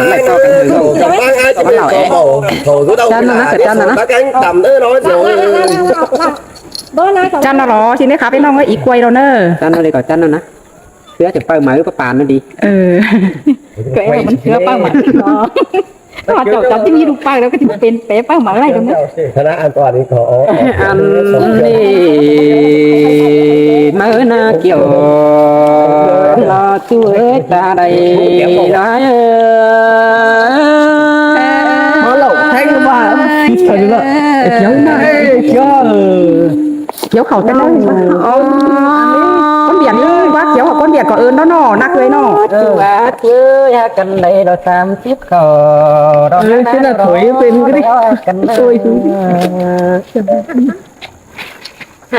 lại to cái người không chồng bác ai chồng lão ấy thầu cứ đâu bác anh tầm nữa nói rồi chăn nó lo thì nó khá với nó ấy ý quay đâu nữa chăn nó đi còn chăn nó nè phía chụp bao mới có bàn nó đi cái em mình chưa bao mà họ chọn cái gì đúng bao đâu cái thìเป็นเป๊ะbao mà này đâu nữaคณะan toàn đi có ăn đi mơ na kiểu lo chuối ta đây nói nó lẩu thanh mà trời ơi kéo này kéo khẩu tay con biển quá kéo con biển có ơn đó nọ nắcเลยnọ chuối chuối cần đây rồi tam tiếp khờ đó thế là thổi bên cái đi cần tôi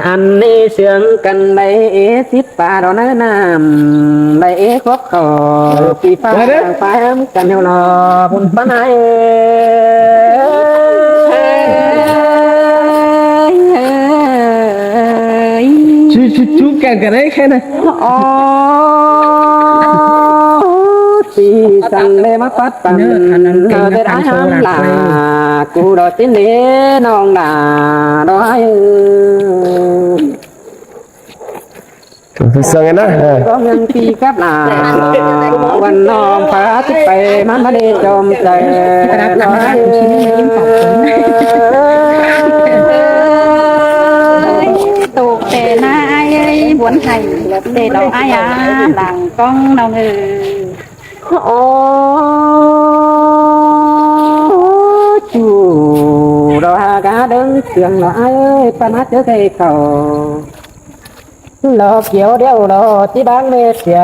anh đi sướng cần đây tiếp ba đó nó nằm đây có khờ khi phá phá cần theo lò buồn phá này chú cái đấy khen này thì sang lê mắc phát tầm ngờ tới đá hám là cụ đòi tiến đế non là đó sang cái đó có nhân phi cáp làวันน้องฟ้าที่ไปมันมาได้จอมใจtụ tề na ai muốn hay tề đâu ai à làng con đâu ngừ chủ đó cá đứng trường là ai ơi pan hát chớ cây cầu lọ kiểu đeo lọ chỉ bán mê xìa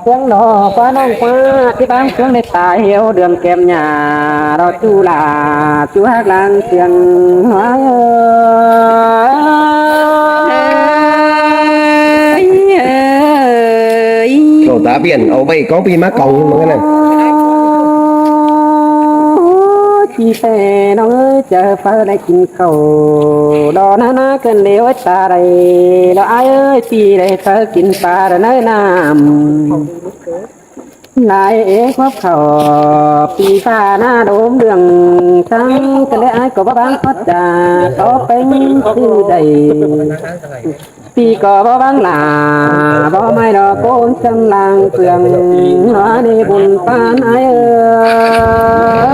tiếng lọ quá nông quá chỉ bán xuống để tài hiệu đường kèm nhà đó chú là chú hát làng tiếng hóa cầu tá biển ở đây có pin mắc cầu mà cái này chi phê nó ơi chờ phơi đây kinh khẩu đó na cần liêu ấy ta đây đó ai ơi chi đây phơi kinh ta rồi nơi nam lại ế khóc khẩu pi pha na đốm đường trắng cái lẽ ai có bán hót trà có bánh tư đầy pi có bán là bao mai đó con chân làng phường nó đi buồn pan ai ơi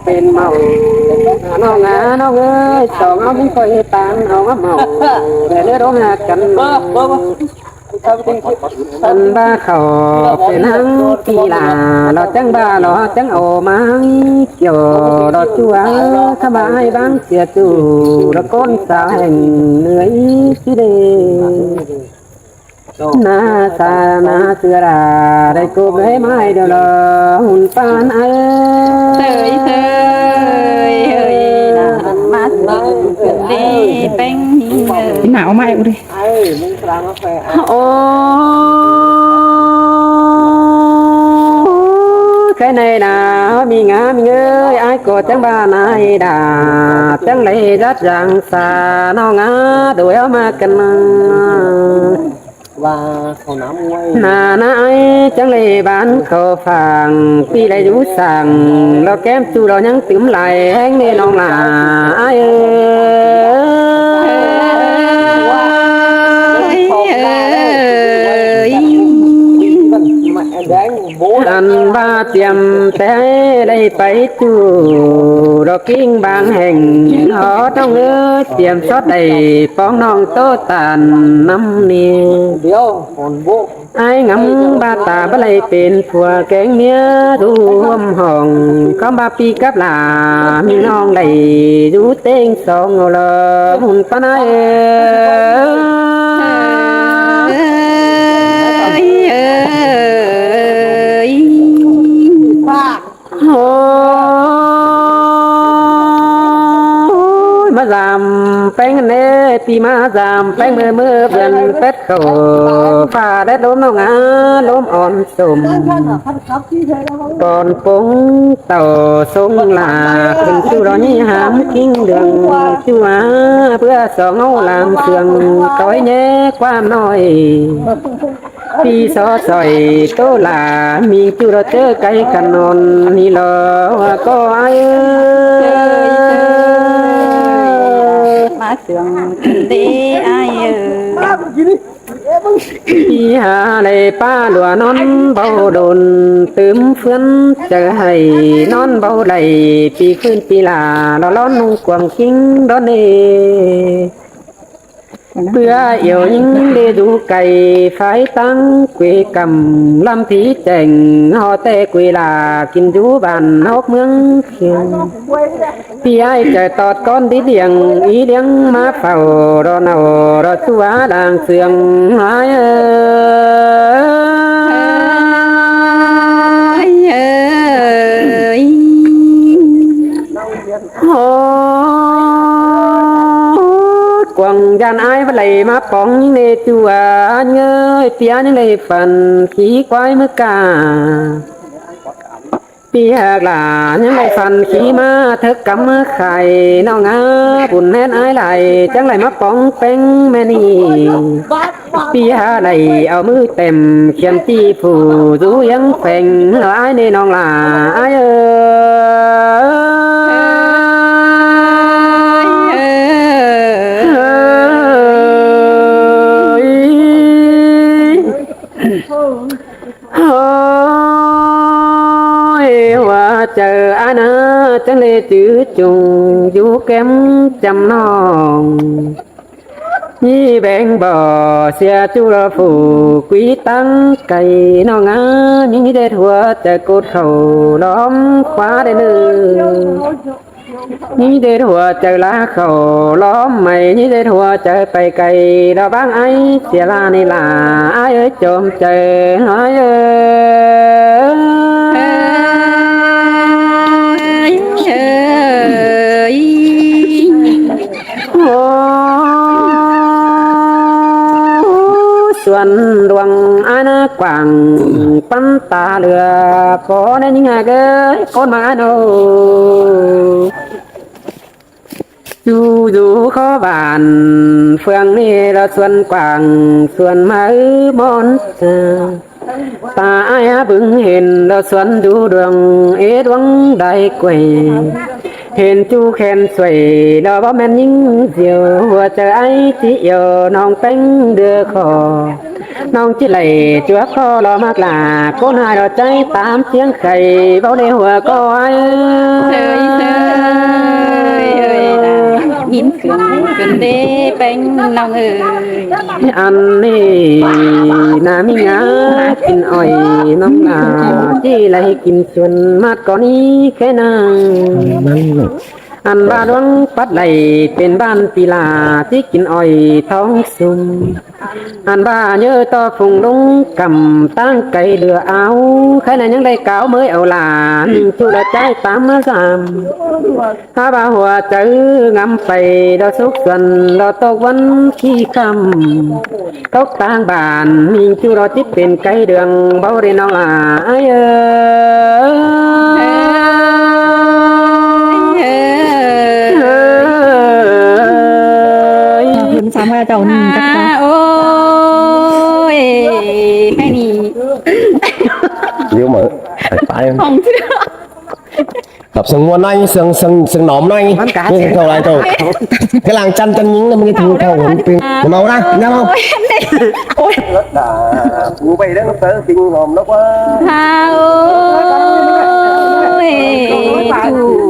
เป็นเมาน้องน้องเอ้ยสองเอาไม่ค่อยตามเอาเมาแต่เลือดร้องหักกันตันบ้าเขาเป็นหังปีลาเราจังบ้าเราจังโอมาเกี่ยวเราชัวสบายบ้างเสียจู่เราก้นสาวแห่งเหนื่อยที่เดนาซานาเสือราได้กูไม่ไม่เดียวหุ่นปานเอ้ยเฮ้ยนามาสุดดีเป็นหนาวไหมกูดิโอ้cái này là mi ngã mi ơi ai có chẳng ba này đà chẳng lấy rất rằng xa nó ngã đuổi mà cần và khẩu nám quay na ai chẳng lấy bán khẩu phàng pi lại rú sàng lo kém chu lo nhắn tím lại anh nên non là ai anh ba tiệm té đây phải chu đó kinh bang hành họ trong ơi tiệm sót đầy phong non tô tàn năm nè ai ngắm ba tà ba layเป็นผัวแกงเนี้ยดูหอมcó ba pi cáp là mi non đầy du tên song ngô lơ hùn pa nai มาจามแป้งเนตีมาจามแป้งมือเพื่อนเป็ดเขาฟ้าได้ลมน้องอาลมอ่อนสมตอนปงเต่าทรงลาถึงชูรอนี่หามกิ้งเดืองชูอาเพื่อสองเอาลามเสืองต้อยแย่ความน้อยพี่ซอสอยโตลามีจูรเจอไก่กันนอนนี่รอก็ไอมาเสืองเดไอพี่หาในป้าหลัวนอนเบาโดนตืมเฟื่อนเจอให้นอนเบาไหลปีขึ้นปีลาเราล้อนนุ่งกวางคิงดอนเนเพื่อเอี่ยวยิงได้ดูไก่ไฟตั้งเกวกำลำผีแจงหอแต่เกวลากินอยู่บ้านนอกเมืองเขียงพี่ไอ้จะตอดก้อนดิเดียงอีเดียงมาเฝ้ารอเนารอตัวด่างเสียงหายกวางยันไอ้บไหลมาปองในตัวเงยเตียนในฝันขี้ควายเมื่อกาปีหากหลานยังไงฝันขี้มาเธอกำมือไข่น้องอาบุญแน่นไอ้ไหลจังไหลมาปองเป็นแม่นี่ปีหาไหลเอามือเต็มเขียนที่ผู้ดูยังแฝงไอ้ในน้องหลาไอ้ว่าเจออาณาจังเลยจื้อจุงอยู่แก้มจำนองยี่แบงบ่อเสียจุลผูกุยตั้งไก่น้องอายิ่งได้ทัวจะกดเขาล้อมคว้าได้เลยนี่ได้ทัวจะลาเขาล้อมใหม่นี่ได้ทัวจะไปไกลเราบ้างไอเสียลาในลาไอเอ้ยจมเจอไอเอ้ส่วนดวงอาณากว่างปันตาเรือพอได้ยังไงเกิดคนมาโนอยู่ข้อบานเฟืองนี่เราส่วนกว่างส่วนมาบอนตาไอ้บึงเห็นเราส่วนดูดวงดวงได้กวยเห็นจูแขนสวยเราบ่แม่นยิ่งเสียวหัวใจไอ้ที่เอียวน้องเป็นเดือคอน้องจิไหลจัวคอรอมากลาโคนหายเราใจตามเสียงไข่เบาในหัวก็ไอ้ยินเสืองกันเดเป็นน้องอันนี้นามีงากินอ้อยน้องนาจีไหลกินส่วนมาดก่อนนี้แค่นางอันบ้านวังปัดไหลเป็นบ้านปีลาที่กินอ้อยท้องซุ่มอันบ้าเยอะต่อฝุงลงกำตั้งไก่เดือเอาใครนั้นยังได้เก่าเมื่อเอาหลานชูละใจตามมาสามถ้าบ้าหัวใจงำไปเราสุกส่วนเราตกวันขี้คำตกต่างบ้านมีชูเราจิตเป็นไก่เดืองเบาเรนองอาสามเจ้าหนึ่งจักรโอ้ยแค่นี้ nếu mà phải không chứ tập sừng nguồn anh sừng sừng sừng nóm anh nhưng thầu lại thầu cái làng chăn chăn những năm cái thằng thầu hồn pin màu ra nghe không ôi cú bay đó tới kinh nóm nó quá ha ơi chủ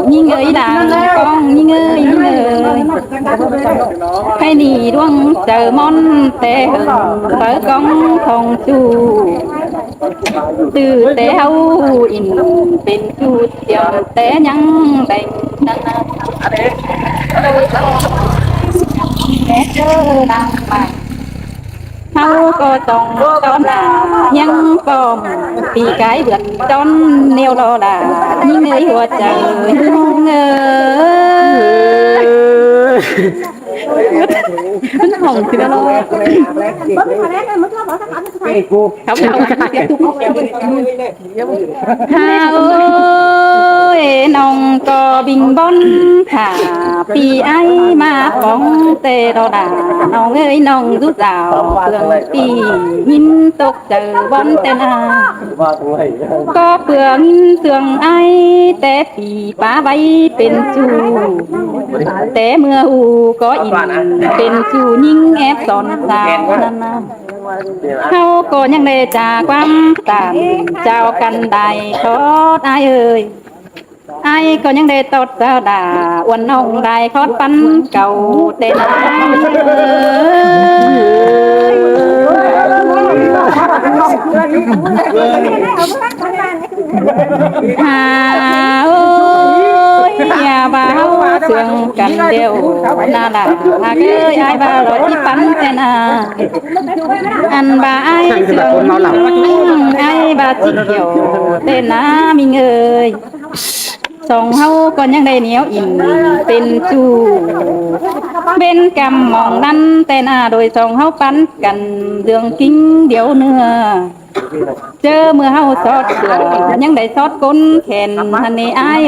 nhìn ơi đàn con nhìn ơi hay đi đoan chờ món tê tới con không chu từ tê hâu in bên chu tiệm tê nhăng đành hâu có tòng con là nhăng còn vì cái vượt con neo lo là những người hoa trời มันห่องคือแล้วเขาเอาฮาเอ้ยน้องก็บิงบอนค่ะปีไอมาของเตโรดาน้องเอ้ยน้องรู้สาวเพื่องปียินตกเจอบอนเตนาก็เปลืองเสื่องไอแต่ปีป้าใบเป็นจูแต่เมื่ออูก็อินเป็นจูยิ่งแอบสอนสาวนั่นนะเขาก็ยังได้จากความตามเจ้ากันได้ทอดอายเอ้ยอายก็ยังได้ตดเจ้าด่าอ้วนน้องได้คอดปันเก่าแต่นหาโอ้ยอย่าบ่าวเสื่องกันเดียวน่าละหากเอ้ยอายบ่าวรอที่ปันแต่นาอันบ่าอายเสื่องอายบ่าจิเกี่ยวแต่นามีเงยสองเฮาก็ยังได้เหนียวอิ่มเป็นจูเป็นกำมองนั้นแต่หน้าโดยสองเฮาปันกันเรื่องกิ้งเดี๋ยวเนื้อเจอเมื่อเฮาสอดเสือยังได้สอดก้นแขนทันนี้อาย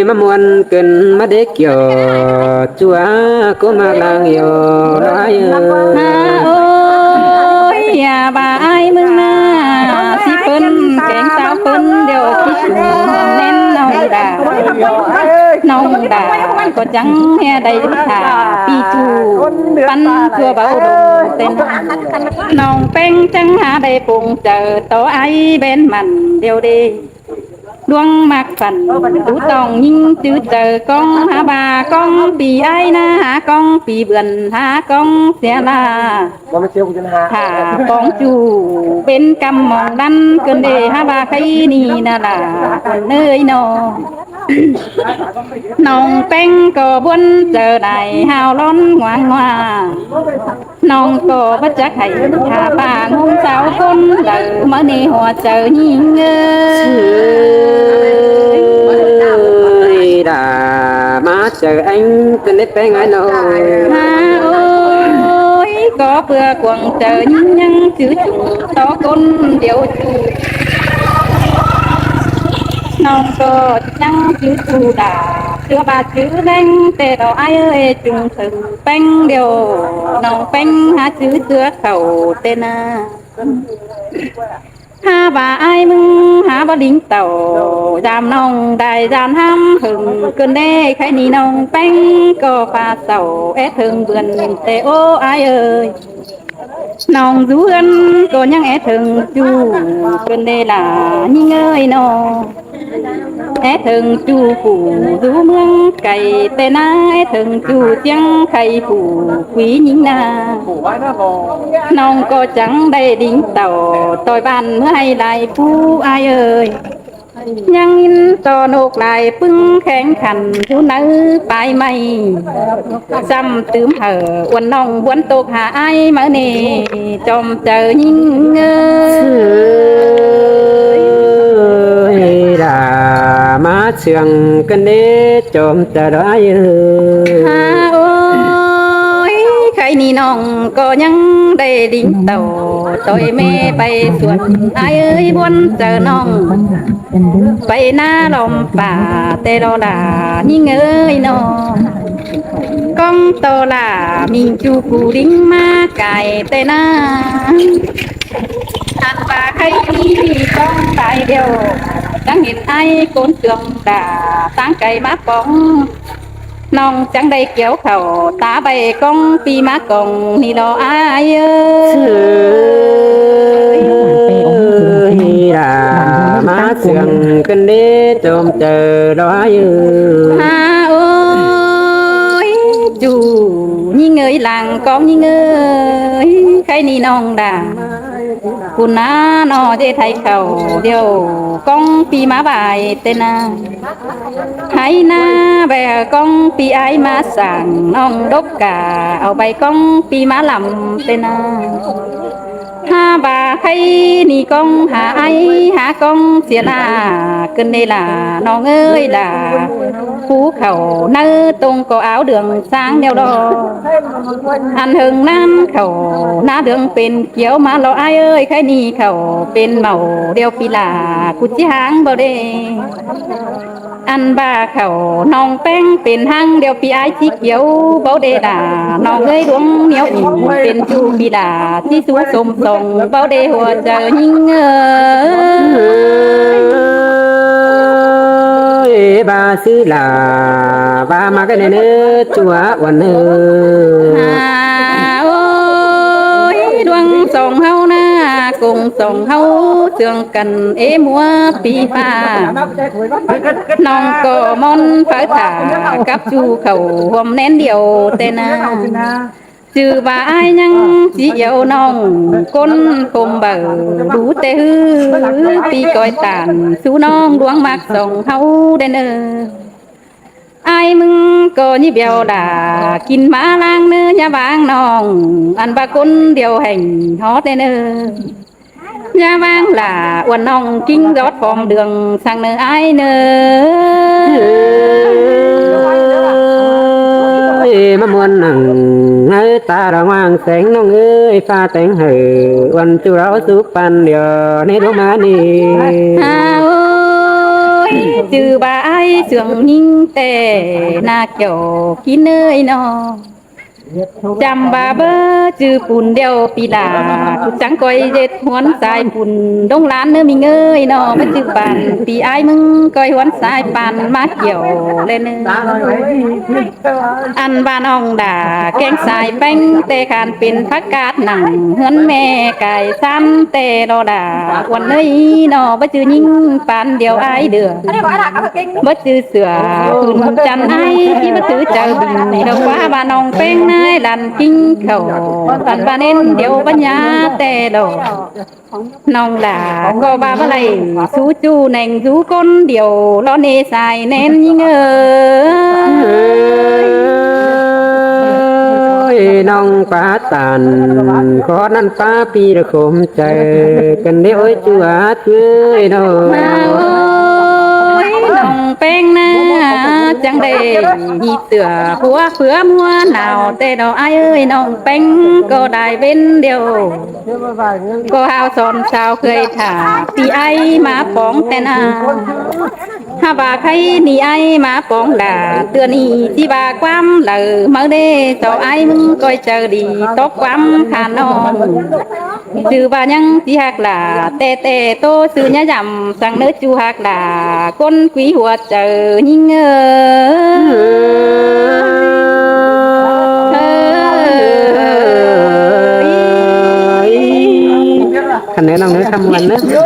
มามวนเกินมาเด็กเกี่ยวจัวก็มาลางเหี่ยวร้ายโอ้ยอย่าบ่าอายมึงนะสิเปิ้นแกงสาวเปิ้นเดี๋ยวสิชุมเน้นน้องดาก็จังแห่ได้ท่าปีจูปันทั่วเบาดงเต้นน้องเป้งจังหาได้ปงเจอต่อไอเบนมันเดียวดีดวงมากฝันดูต้องยิ่งจื้อเจอกองหาบากองปีไอ้นะหากองปีเบือนหากองเสียลาถ้ากองจูเป็นกำมองดันเกินเดหาบาใครนี่น่ะล่ะเนยนอน้องเป้งก็บวนเจอได้หาวล้นหวานว่าน้องก็บัจักให้หาป่างงสาวคนเดิมมาในหัวเจอยิ่งด่ามาเจอanh cần đến bên ai nàoโอ้ยก็เพื่อกวงเจอยิ่งยังชื่อจุต่อคนเดียวจูน้องก็ยังชื่อจูด่าเชื่อบาชื่อแดงแต่เราไอ้เอ้ยจุงถึงแป้งเดียวน้องแป้งหาชื่อเสือเข่าเตนาหาบ่าไอ้มึงหาบ่ดิ้งเต่าจามน้องได้จานห้ำหึงเกินได้ใครนี่น้องแป้งก็ปาเต่าถึงเบือนแต่โอ้ไอ้เอ้ยน้องดูอันก็ยังถึงจูเกินได้ล่ะยิ่งเอ้ยน้องถึงจูผู้ดูเมืองไก่แต่น้าถึงจูเจียงไข่ผู้quỷยิ่งนาน้องก็จังได้ดิ้งเต่าต่อยบ้านเมื่อให้ลายผู้อายเอ่ยยังยินต่อนกลายปึ้งแข็งขันผู้นื้อไปไม่ซ้ำตื้มเหอวันน้องวันตกหาไอ้เมื่อนี่จอมเจอยิ่งด่ามาเชื่องกันเด้จอมจะได้โอ้ยใครนี่น้องก็ยังได้ดิ้งเต่าต่อยแม่ไปสวนไอ้เอ้ยบวนเจอน้องไปหน้าลมป่าแต่เราด่ายิ่งเอ้ยน้องก้องโตล่ะมีจูกูดิ้งมาไก่แต่หน้าหันป่าใครที่ก้องตายเดียวตั้งเห็นไอ้คนเตืองด่าตั้งไก่มาปองน้องจังได้เกี่ยวเข่าตาใบกองปีมากองนี่รออายเอ้ยด่ามาเชื่องกันเด้จอมเจอร้อยโอ้ยจูยิ่งเอ้ยหลังกองยิ่งเอ้ยใครนี่น้องด่าคุณน้านอเจไทยเขาเดียวกองปีมาบายเตนาให้หน้าแบกองปีไอมาสั่งน้องดกกาเอาใบกองปีมาลำเตนา ha bà hay ni con hà ai hả con xìa là cơn đây là non ơi là phú khẩu nơ tung có áo đường sáng đeo đo ăn hừng nam khẩu ná đường bên kéo mà lo ai ơi khai ni khẩu bên màu đeo phi là cút chí háng bao đê ăn ba khẩu nòng bengเป็นหางเดียวปีไอที่เขียวเบาเดดานองเอ้ยดวงเหนียวอิ่มเป็นจูปีดาที่สูสมส่งเบาเดหัวเจอยิ่งbà xứ là ba mà cái này nữa chúa quần ôiดวงส่งเฮานะcùngส่งเฮาเสื่องกันเอมัวปีฟ้าน้องก็มอนฟ้าถากับจูเขาห่วมแน่นเดียวแต่นาจือว่าaiยังchỉ yêuน้องก้นคมเบอดูแต่ฮือปีก้อยตานสู้น้องดวงมักส่งเฮาได้เนอai mừng có như bèo đà kín má lang nơ nhà vang nòng ăn ba côn điều hành hót đây nơ nhà vang là uẩn nòng kinh rót phòng đường sang nơ ai nơ mà muốn nằng ngay ta đã mang sáng nông ơi pha tánh hở uẩn chú ráo giúp pan điều nê đố má nì trừ bà ai sướng nhìn tè na kiểu kín nơi nó chăm bà bơ trừ bùn đeo pì là trắng coi dệt huấn sai bùn đông lán nữa mình ơi nó mới trừ bàn pì ai mừng coi huấn sai bàn má kiểu lên ăn bàn ong đà keng sai bánh tê khàn pin phát cát nặng hơn mẹ cài san tê đo đà quần nơi nó mới trừ nhìn bàn điều ai được mới trừ sửa bùn chăn ai khi mới trừ chờ bình đâu quá bàn ong beng nơi làn kinh khẩu bàn bàn nên điều bánh nhá tê đồ nong là có ba bữa này sú chu nành sú con điều lo nê xài nên như ngơ nong phá tàn khó năn phá pi được khom trời cần đeo ơi chúa chơi đâu nong beng na chẳng để nhị tựa phúa phứa mua nào tê đồ ai ơi nong beng có đài bên điều có hào son sao khơi thả thì ai mà bóng tên à ha bà khay ni ai mà bóng đà tựa ni chỉ bà quam lờ mở đê tàu ai mừng coi chờ đi tóc quam khả non trừ bà nhăng chỉ hạt là tê tê tô sư nhá dầm sang nơi chu hạt là con quý huột chờ nhìn khăn nữa nong nữa xăm lần nữa